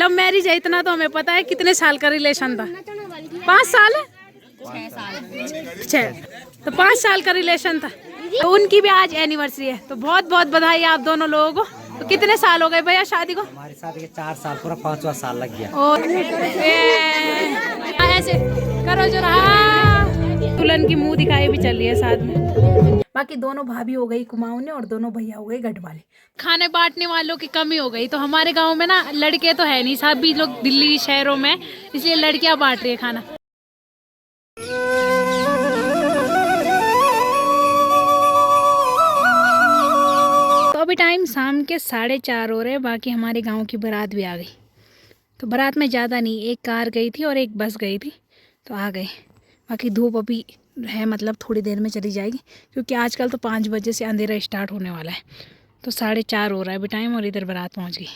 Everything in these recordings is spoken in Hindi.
लव मैरिज है इतना तो हमें पता है। कितने साल का रिलेशन था? 5 साल है, 6 तो 5 साल का रिलेशन था। तो उनकी भी आज एनिवर्सरी है, तो बहुत बहुत बधाई आप दोनों लोगों को। तो कितने साल हो गए भैया शादी को? हमारी शादी के 4 साल, पूरा 5वां साल लग गया। और ऐसे करो जरा, दुल्हन की मुंह दिखाई भी चल रही है साथ में। बाकी दोनों भाभी हो गई कुमाऊनी और दोनों भैया हो गए गढ़वाले। खाने बांटने वालों की कमी हो गई। तो हमारे गांव में ना लड़के तो है नहीं, सभी लोग दिल्ली शहरों में, इसलिए लड़कियां बांट रही है खाना। तो अभी टाइम शाम के 4:30 हो रहे हैं। बाकी हमारे गांव की बारात भी आ गई। तो बारात में ज़्यादा नहीं, एक कार गई थी और एक बस गई थी, तो आ गए। बाकी धूप अभी है, मतलब थोड़ी देर में चली जाएगी, क्योंकि आजकल तो 5 बजे से अंधेरा स्टार्ट होने वाला है। तो 4:30 हो रहा है अभी टाइम, और इधर बारात पहुंच गई।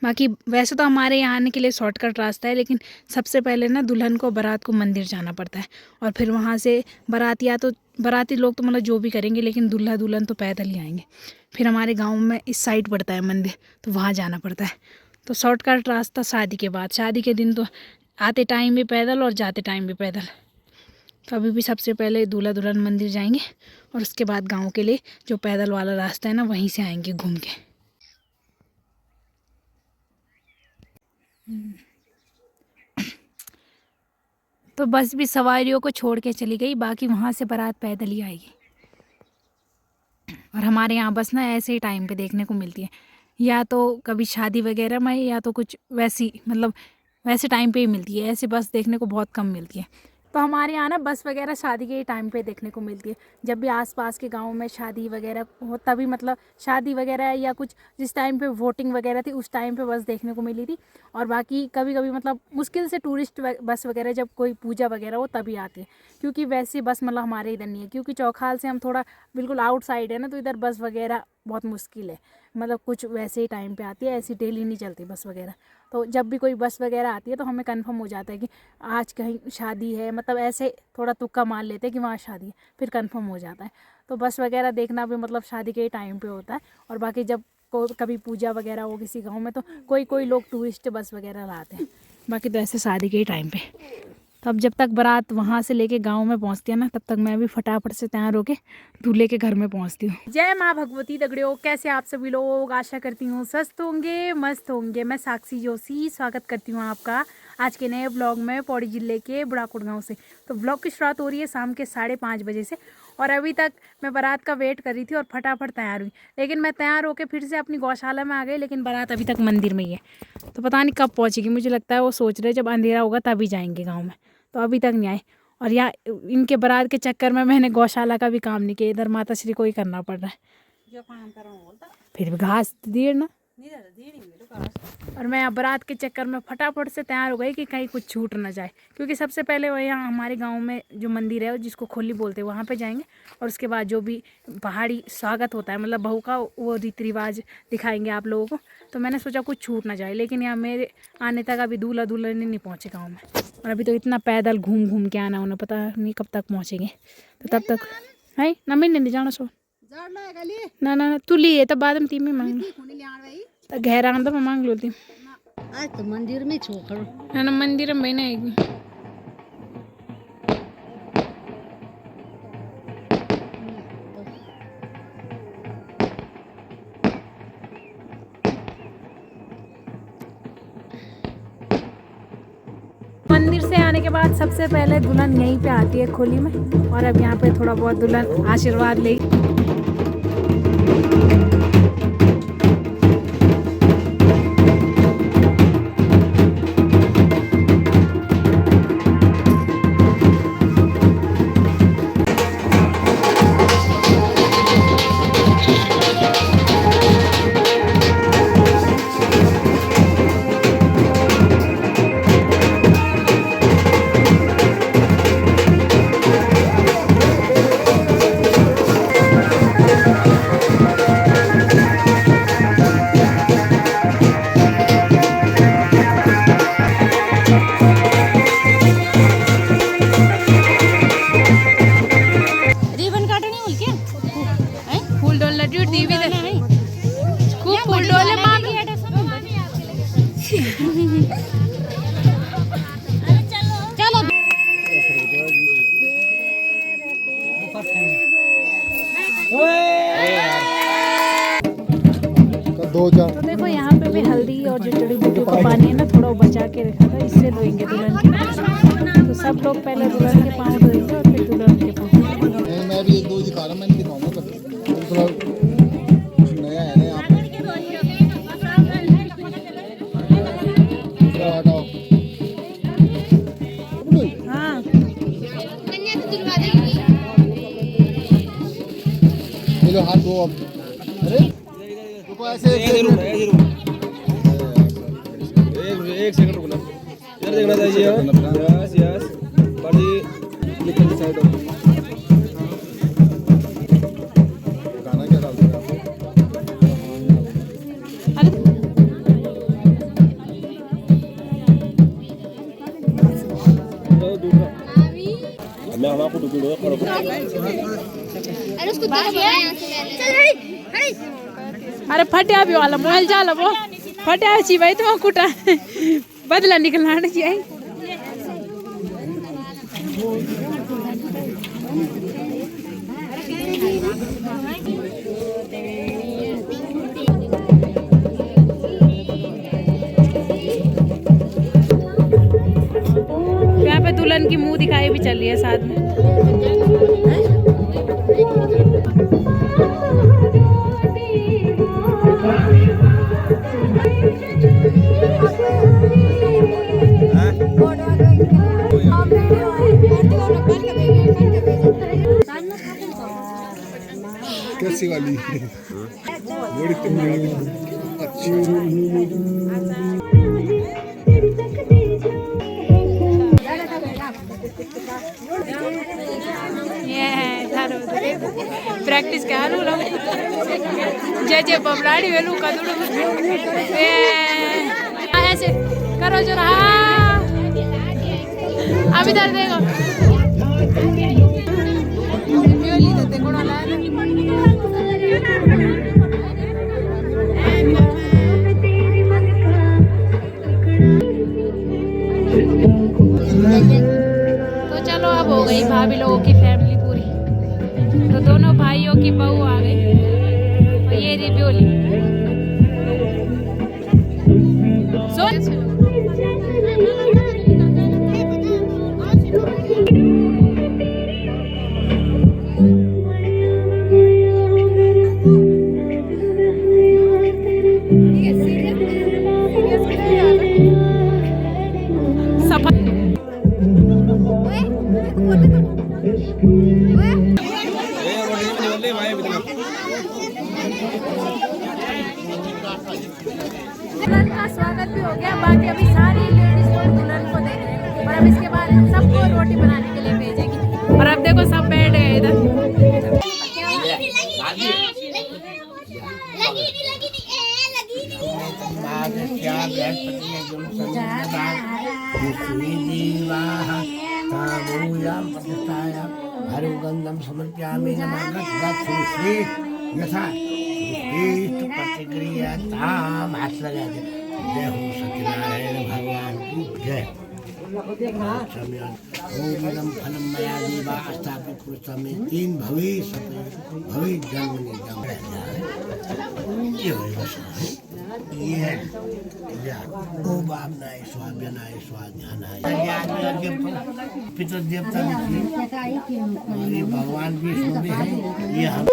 बाकी वैसे तो हमारे यहाँ आने के लिए शॉर्टकट रास्ता है, लेकिन सबसे पहले ना दुल्हन को बारात को मंदिर जाना पड़ता है, और फिर वहाँ से बाराती लोग तो मतलब जो भी करेंगे, लेकिन दूल्हा दुल्हन तो पैदल ही आएंगे। फिर हमारे गाँव में इस साइड पड़ता है मंदिर, तो वहाँ जाना पड़ता है। तो शॉर्टकट रास्ता शादी के बाद, शादी के दिन तो आते टाइम भी पैदल और जाते टाइम भी पैदल। तो अभी भी सबसे पहले दूल्हा दुल्हन मंदिर जाएंगे, और उसके बाद गांव के लिए जो पैदल वाला रास्ता है ना, वहीं से आएंगे घूम के। तो बस भी सवारियों को छोड़ के चली गई, बाकी वहाँ से बारात पैदल ही आएगी। और हमारे यहाँ बस ना ऐसे ही टाइम पे देखने को मिलती है, या तो कभी शादी वगैरह में, या तो कुछ वैसी मतलब वैसे टाइम पे ही मिलती है। ऐसे बस देखने को बहुत कम मिलती है। तो हमारे यहाँ ना बस वगैरह शादी के टाइम पे देखने को मिलती है। जब भी आसपास के गाँव में शादी वगैरह हो, तभी मतलब शादी वगैरह या कुछ जिस टाइम पे वोटिंग वगैरह थी, उस टाइम पे बस देखने को मिली थी। और बाकी कभी कभी मतलब मुश्किल से टूरिस्ट बस वगैरह जब कोई पूजा वगैरह हो तभी आती है, क्योंकि वैसी बस मतलब हमारे इधर नहीं है, क्योंकि चौखाल से हम थोड़ा बिल्कुल आउटसाइड है ना, तो इधर बस वगैरह बहुत मुश्किल है। मतलब कुछ वैसे ही टाइम पे आती है, ऐसी डेली नहीं चलती बस वगैरह। तो जब भी कोई बस वगैरह आती है तो हमें कंफर्म हो जाता है कि आज कहीं शादी है, मतलब ऐसे थोड़ा तुक्का मान लेते हैं कि वहाँ शादी है, फिर कंफर्म हो जाता है। तो बस वगैरह देखना भी मतलब शादी के टाइम पे होता है। और बाकी जब कभी पूजा वगैरह हो किसी गाँव में, तो कोई लोग टूरिस्ट बस वगैरह लाते हैं। बाकी तो ऐसे शादी के ही टाइम पे। तो अब जब तक बारात वहाँ से लेके गांव में पहुँचती है ना, तब तक मैं भी फटाफट से तैयार होके दूल्हे के घर में पहुँचती हूँ। जय माँ भगवती दगड़ियों, कैसे आप सभी लोग? आशा करती हूँ स्वस्थ होंगे, मस्त होंगे। मैं साक्षी जोशी स्वागत करती हूँ आपका आज के नए ब्लॉग में, पौड़ी जिले के बुढ़ाकोट गाँव से। तो ब्लॉग की शुरुआत हो रही है शाम के 5:30 बजे से, और अभी तक मैं बारात का वेट कर रही थी और फटाफट तैयार हुई। लेकिन मैं तैयार होकर फिर से अपनी गौशाला में आ गई, लेकिन बारात अभी तक मंदिर में ही है। तो पता नहीं कब पहुँचेगी। मुझे लगता है वो सोच रहे जब अंधेरा होगा तभी जाएंगे गाँव में, तो अभी तक नहीं आए। और यहाँ इनके बारात के चक्कर में मैंने गौशाला का भी काम नहीं किया, इधर माता श्री को ही करना पड़ रहा है। फिर भी घास दीड़ ना, और मैं बारात के चक्कर में फटाफट से तैयार हो गई कि कहीं कुछ छूट ना जाए। क्योंकि सबसे पहले वो यहाँ हमारे गांव में जो मंदिर है, जिसको खोली बोलते हैं, वहाँ पे जाएंगे। और उसके बाद जो भी पहाड़ी स्वागत होता है, मतलब बहू का, वो रीति रिवाज दिखाएंगे आप लोगों को। तो मैंने सोचा कुछ छूट ना जाए, लेकिन यहाँ मेरे आने तक अभी दूल्हा दुल्हन नहीं पहुँचे गाँव में। और अभी तो इतना पैदल घूम घूम के आना, उन्हें पता नहीं कब तक पहुँचेंगे। तो तब तक है ना, मैंने नहीं जाना सो ना ना तू लिए तब बाद में तीन में मांग घेरा आंदा मैं मांग लो थी। आज तो मंदिर में छोकर ना ना मंदिर में बहना आएगी। मंदिर से आने के बाद सबसे पहले दुल्हन यहीं पे आती है खोली में, और अब यहाँ पे थोड़ा बहुत दुल्हन आशीर्वाद ले। चलो दो चार तो देखो यहाँ पे भी हल्दी और जो जड़ी बूटियों का पानी है ना थोड़ा वो बचा के रखा था, इससे धोएंगे दुल्हन के। तो सब लोग पहले दुल्हन के पाँव धोएंगे और फिर दुल्हन के पाँव। मैं भी एक दो दिखा रहा हूँ, मैं नहीं दिखाऊंगा थोड़ा कुछ नया है ना यहाँ पे। थोड़ा हटाओ। हाँ ये लो हाथ धो अब। अरे रुको ऐसे एक सेकंड रुकना, इधर देखना चाहिए। यस यस बड़ी निकल साइड हो। गाना क्या डाल दिया मैं हमारा को टुकड़े करो। अरे उसको चल हरी अरे फटे भी वाला मोबाइल जाला वो फटे छी भाई तुम कुटा बदला निकलना चाहिए। यहाँ पे दुल्हन की मुंह दिखाई भी चल रही है साथ में। कैसी वाली बड़ी अच्छी। ये प्रैक्टिस क्या लो जय जय बबलाड़ी वेलू कदुड़ ऐसे करो जो रहा अब इधर देखो तो चलो अब हो गई भाभी लोगों की फैमिली पूरी। तो दोनों भाइयों की बहू आ गई और ये रही ब्योली। दुल्हन का स्वागत भी हो गया, बाकी अभी सारी लेडीज लोग दुल्हन को देख रहे हैं और अब इसके बाद सबको रोटी बनाने के लिए भेजेगी। और अब देखो सब बैठ गए इधर। हरिगंधम समर्पयामि यथा प्रतिक्रिया ताम हाथ लगा दे। जय हो सत्यनारायण भगवान की जय। ओम फलम मया देवा स्थापित पुरुष में तीन भविष्य जन्म निगम ये ओम भावनाय स्वाभ्यनाय स्वाध्यानाय पितर देवता ये भगवान विष्णु भी है। ये हम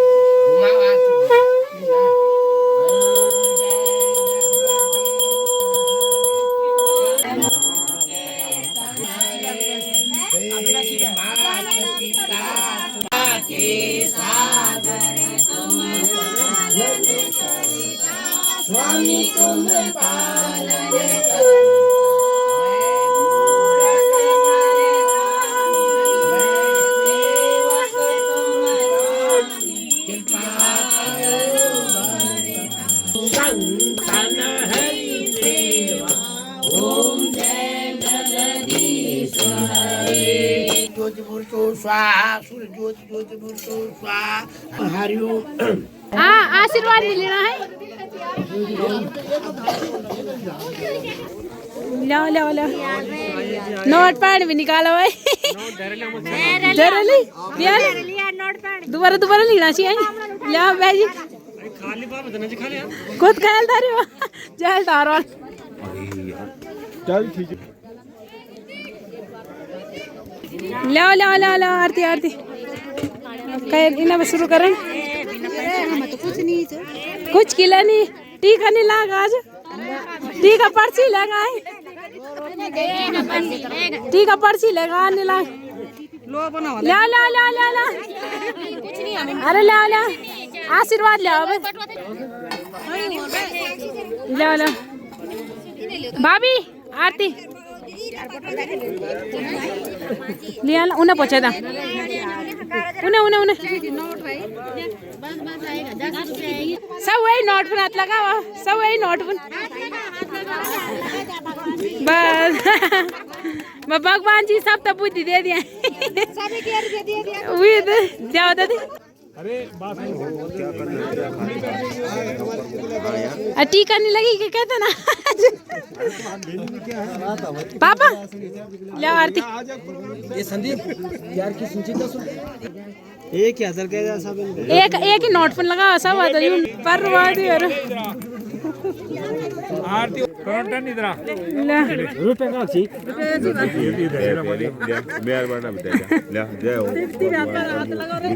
स्वामी कुम्भ पालन संतन हरि सेवा। ओम जय जगदीश हरे। ज्योति पुरुषो स्वाहा सूर्य ज्योति ज्योति पुरुषो स्वाहा। हरिओम। हाँ आशीर्वाद नहीं लेना है। लाओ लाओ लाओ नोट पैड भी निकालो भाई जरा दोबारा दोबारा लेना चाहिए लाओ भाई खुद ख्याल था रे जहल तारो चल ठीक है लाओ लाओ लाओ लाओ आरती आरती खैर इन्हें बस शुरू करें कुछ खिला नहीं टीका नहीं लगा आज टीका पर्ची लगा टीका पर्ची लगा नहीं लगा ला ला ला ला ला अरे ला ला आशीर्वाद ले ला ला भाभी आरती लिया उन्हें पूछा था उन्हें उन्हें उन्हें सब वही नोट पर हाथ लगा हुआ सब वही नोट पर बस भगवान जी सब तो बुद्धि दे दिया क्या होता थी टीका नहीं लगी क्या कहते ना पापा ले आरती ये संदीप यार की सूची तो सुन एक ही हजार का सब एक ही नोट पर लगा सब परवाद यार आरती कौन इधर रुपए का छी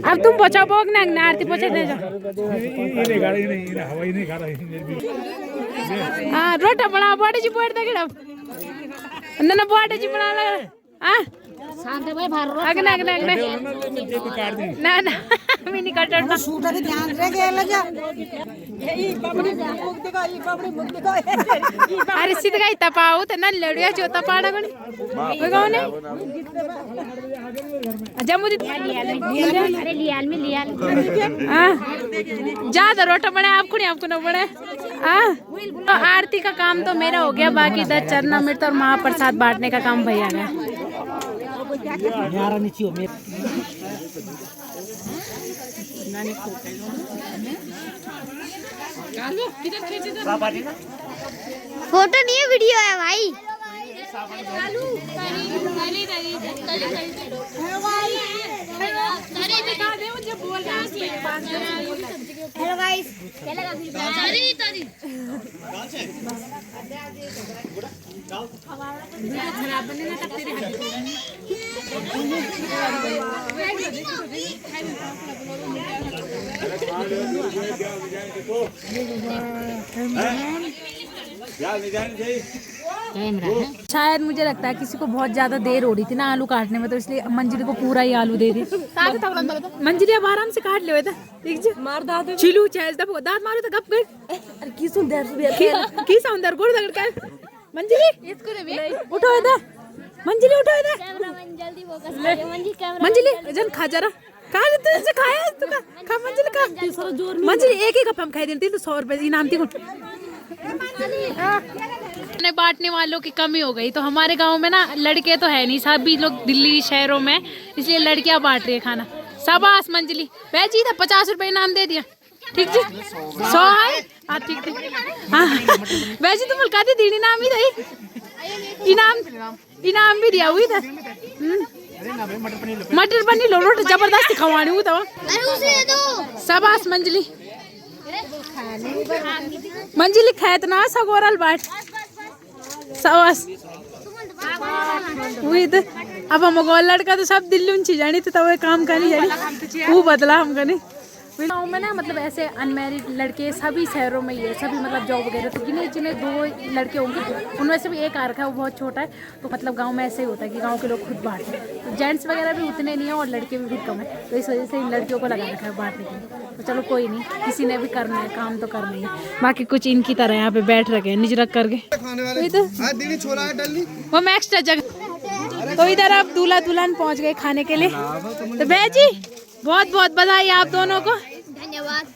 अब तुम बचाओ बोग ना आरती पहुंचा दे जाओ ये गाड़ी नहीं हवाई नहीं खा रहा हां रोटा बना बॉडी जी बोड़ दे ना बॉडी जी बना लगा हां शांत भाई भार अगना अगना अगना ना ना मैं नहीं कट ना सूटर ध्यान रखे लगा यही पबड़ी मुख दिखा ये पबड़ी मुख दिखा अरे सीधा गई तपाओ तो ना लड़िया जो तपाड़ा कोनी वो कौन है जम्मू अरे लियाल में लियाल हां ज्यादा रोटा बने आपको ना बने हां तो आरती का काम तो मेरा हो गया बाकी 10 चरणामृत और महाप्रसाद बांटने का काम भैया का यार नीचे हो मेरे फोटो नहीं है वीडियो है भाई हेलो गाइस शायद मुझे लगता है किसी को बहुत ज्यादा देर हो रही थी ना आलू काटने में तो इसलिए मंजरी को पूरा ही आलू दे दी मंजरी अब आराम से काट ले ठीक है मार दाद छिलू चैल तब दांत मारो तो गप गए अरे की सुंदर की सुंदर गोड़ दगड़ के मंजरी इसको रे उठो इधर मंजरी उठो इधर जल्दी फोकस करो मंजी कैमरा मंजरी जन खा जरा कहा तूने से खाया तू खा मंजरी का मंजरी एक ही कप हम खाई देती तो 100 रुपए इनाम थी बांटने वालों की कमी हो गई तो हमारे गांव में ना लड़के तो है नहीं सभी लोग दिल्ली शहरों में इसलिए लड़कियां बांट रही है खाना शाबाश मंजली जी था 50 रुपए इनाम दे दिया ठीक जी 100 है हाँ ठीक ठीक हाँ वैसे तो मुल्का दी दीदी नाम ही था इनाम भी दिया हुई था मटर पनीर लो रोटी जबरदस्ती खवानी हुई था अरे उसे दे दो शाबाश मंजली मंजली खैत ना सगोरल बाट शाबाश हुई तो अब हम लड़का तो सब दिल्ली जानी तो वो काम करनी जानी वो बदला हम करनी गाँव में ना मतलब ऐसे अनमैरिड लड़के सभी शहरों में ही है सभी मतलब जॉब वगैरह तो जिन्हें जिन्हें 2 लड़के होंगे उनमें से भी एक आ रखा है वो बहुत छोटा है तो मतलब गांव में ऐसे ही होता है कि गांव के लोग खुद बांटते हैं तो जेंट्स वगैरह भी उतने नहीं है और लड़के भी कम है तो इस वजह से इन लड़कियों को लगा रखा है बांटने के लिए तो चलो कोई नहीं किसी ने भी करना है काम तो करना ही है बाकी कुछ इनकी तरह यहाँ पे बैठ रखे हैं निजरक करके वो मैं एक्स्ट्रा जगह तो इधर अब दूल्हा दुल्हन पहुँच गए खाने के लिए तो भैया जी बहुत बहुत बधाई आप दोनों को धन्यवाद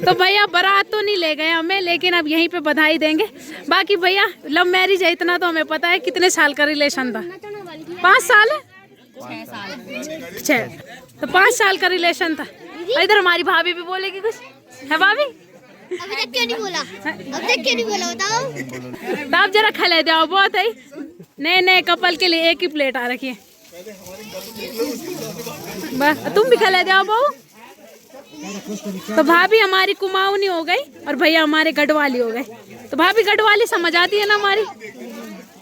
तो भैया बारात तो नहीं ले गए हमें लेकिन अब यहीं पे बधाई देंगे बाकी भैया लव मैरिज है इतना तो हमें पता है कितने साल का रिलेशन था 5 साल है 6 तो 5 साल का रिलेशन था इधर हमारी भाभी भी बोलेगी कुछ है भाभी अभी तक क्यों नहीं बोला? अभी तक क्यों नहीं बोला बताओ? तो आप जरा खा ले जाओ, बहुत है नए नए कपल के लिए एक ही प्लेट आ रखी है। बस तुम भी खा ले जाओ बहू। तो भाभी हमारी कुमाऊनी हो गई और भैया हमारे गढ़वाली हो गए। तो भाभी गढ़वाली समझ आती है ना हमारी,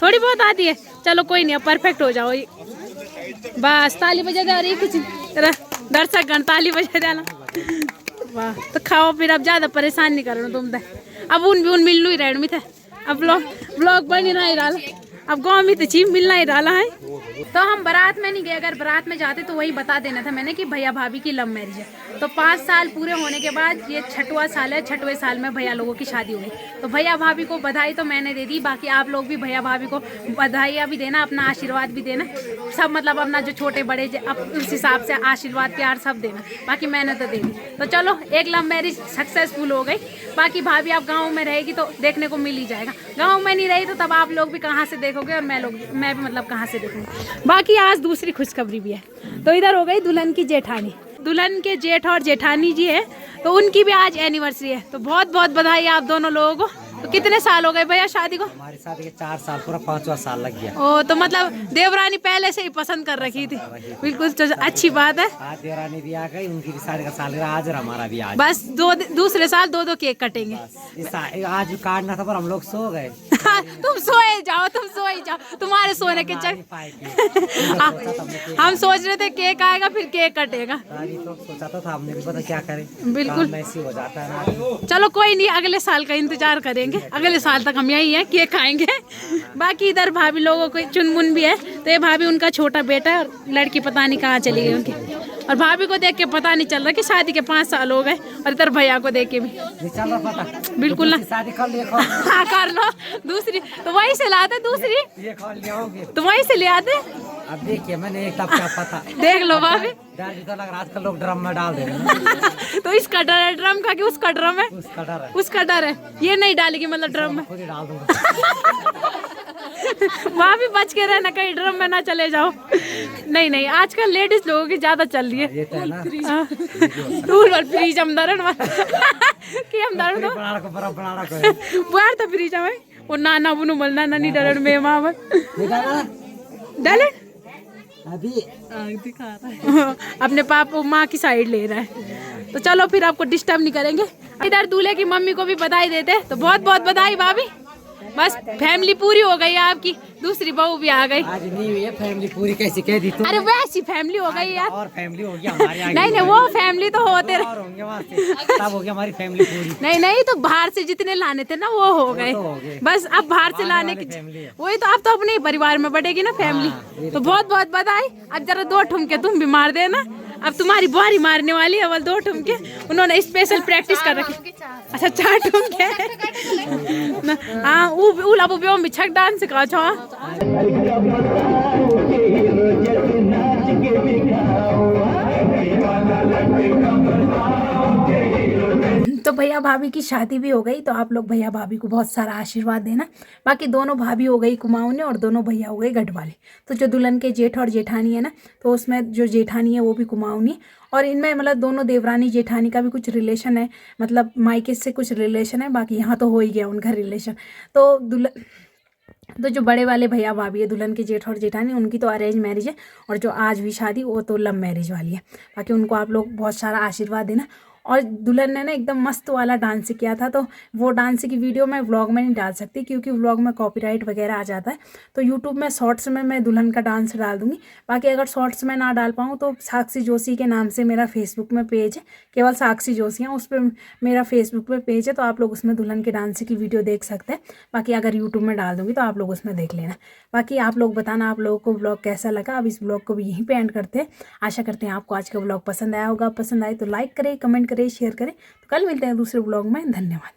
थोड़ी बहुत आती है। चलो कोई नहीं, अब परफेक्ट हो जाओ। बस ताली बजा दे रही कुछ दर्शक गण ताली बजा देना। वाह, तो खाओ फिर, अब ज्यादा परेशान नहीं करो तुम। अब उन भी उन मिलनू ही रेड में थे। अब ब्लॉग बन ही नहीं डाला, अब गाँव में तो चीज मिलना ही डाला है। तो हम बारात में नहीं गए, अगर बारात में जाते तो वही बता देना था मैंने कि भैया भाभी की लव मैरिज है। तो 5 साल पूरे होने के बाद ये 6वां साल है, 6वें साल में भैया लोगों की शादी हुई। तो भैया भाभी को बधाई तो मैंने दे दी, बाकी आप लोग भी भैया भाभी को बधाइयाँ भी देना, अपना आशीर्वाद भी देना सब, मतलब अपना जो छोटे बड़े उस हिसाब से आशीर्वाद प्यार सब देना। बाकी मैंने तो दे दी। तो चलो एक लव मैरिज सक्सेसफुल हो गई। बाकी भाभी आप गाँव में रहेगी तो देखने को मिल ही जाएगा, गाँव में नहीं रही तो तब आप लोग भी कहाँ से देखोगे और मैं भी मतलब कहाँ से देखूँगी। बाकी आज दूसरी खुशखबरी भी है। तो इधर हो गई दुल्हन की जेठानी, दुल्हन के जेठ और जेठानी जी है, तो उनकी भी आज एनिवर्सरी है। तो बहुत बहुत बधाई आप दोनों लोगों को। तो कितने साल हो गए भैया शादी को? हमारी शादी के 4 साल, पूरा 5वां साल लग गया। ओ, तो मतलब देवरानी पहले से ही पसंद कर रखी थी। बिल्कुल, तो अच्छी बात है। आज देवरानी भी आ गई, उनकी भी शादी का सालगिरह आज और हमारा भी आज। बस दूसरे साल 2-2 केक कटेंगे। आज काटना था पर हम लोग सो गए। तुम सोए जाओ, तुम्हारे सोने के चक्कर हम सोच रहे थे केक आएगा फिर केक कटेगा। तो सोचा तो था, हमने भी पता क्या करें, बिल्कुल ऐसे हो जाता है ना। चलो कोई नहीं, अगले साल का इंतजार करेंगे, अगले साल तक हम यही है केक खाएंगे। बाकी इधर भाभी लोगों को चुनमुन भी है। तो ये भाभी उनका छोटा बेटा है और लड़की पता नहीं कहाँ चली गई उनकी। और भाभी को देख के पता नहीं चल रहा कि शादी के 5 साल हो गए। और इधर भैया को देख के भी चल रहा पता, बिल्कुल ना। शादी कर लिया हाँ कर लो, दूसरी तो वहीं से लाते, दूसरी ये खोल लिया तो वहीं से ले आते। अब देखिए मैंने एक क्या पता देख लो भाभी, डर भी तो लग रहा आजकल लोग ड्रम में डाल दे रहे हैं। तो इसका डर है ड्रम का कि उसका ड्रम है? उसका डर है, उसका डर है, ये नहीं डालेगी मतलब ड्रम में। खुद ही डाल दूंगा। वहाँ भी बच के रहना, कहीं ड्रम में ना चले जाओ। नहीं आजकल लेडीज लोगों की ज्यादा चल रही है। ये तो है ना, टूल और फ्रीज हम दरण कि हम दरण दो बनाना को बर्फ बनाना को बाहर तो फ्रीज में वो नाना बुनु मलना नानी डरण में मामा डाले अभी दिखा रहा है अपने पापा माँ की साइड ले रहा है। तो चलो फिर आपको डिस्टर्ब नहीं करेंगे। इधर दूल्हे की मम्मी को भी बधाई देते, तो बहुत बहुत बधाई भाभी। बस फैमिली पूरी हो गई आपकी, दूसरी बहू भी आ गई। आज नहीं हुई है फैमिली पूरी, कैसी कह दी तू? अरे वैसी फैमिली हो गई यार, और फैमिली हो गया हमारे आगे। नहीं वो फैमिली तो होते रहे, और होंगे वहाँ से, तब हो गया हमारी फैमिली पूरी। नहीं तो बाहर से जितने लाने थे ना वो हो गए। बस अब बाहर से लाने की वही तो, अब तो अपने ही परिवार में बढ़ेगी ना फैमिली। तो बहुत बहुत बधाई। अब जरा 2 ठुमके तुम भी मार देना, अब तुम्हारी बुआरी मारने वाली है। अवल 2 ठुमके उन्होंने स्पेशल प्रैक्टिस कर रखी। अच्छा 4 ठुमके हाँ अब भी छक डांस सिखा छो। तो भैया भाभी की शादी भी हो गई, तो आप लोग भैया भाभी को बहुत सारा आशीर्वाद देना। बाकी दोनों भाभी हो गई कुमाऊनी और दोनों भैया हो गए गढ़वाली। तो जो दुल्हन के जेठ और जेठानी है ना, तो उसमें जो जेठानी है वो भी कुमाऊनी, और इनमें मतलब दोनों देवरानी जेठानी का भी कुछ रिलेशन है, मतलब मायके से कुछ रिलेशन है। बाकी यहाँ तो हो ही गया उनका रिलेशन। तो जो बड़े वाले भैया भाभी है दुल्हन के जेठ और जेठानी, उनकी तो अरेंज मैरिज है, और जो आज भी शादी वो तो लव मैरिज वाली है। बाकी उनको आप लोग बहुत सारा आशीर्वाद देना। और दुल्हन ने ना एकदम मस्त वाला डांस किया था, तो वो डांस की वीडियो मैं व्लॉग में नहीं डाल सकती क्योंकि व्लॉग में कॉपीराइट वगैरह आ जाता है। तो यूट्यूब में शॉर्ट्स में मैं दुल्हन का डांस डाल दूंगी। बाकी अगर शॉर्ट्स में ना डाल पाऊँ तो साक्षी जोशी के नाम से मेरा फेसबुक में पेज है, केवल साक्षी जोशी है, उस पर मेरा फेसबुक पे पेज है, तो आप लोग उसमें दुल्हन के डांस की वीडियो देख सकते हैं। बाकी अगर यूट्यूब में डाल दूँगी तो आप लोग उसमें देख लेना। बाकी आप लोग बताना आप लोगों को ब्लॉग कैसा लगा। अब इस ब्लॉग को भी यहीं पे एंड करते हैं। आशा करते हैं आपको आज का ब्लॉग पसंद आया होगा। पसंद आए तो लाइक करें, कमेंट करें, शेयर करें। तो कल मिलते हैं दूसरे ब्लॉग में। धन्यवाद।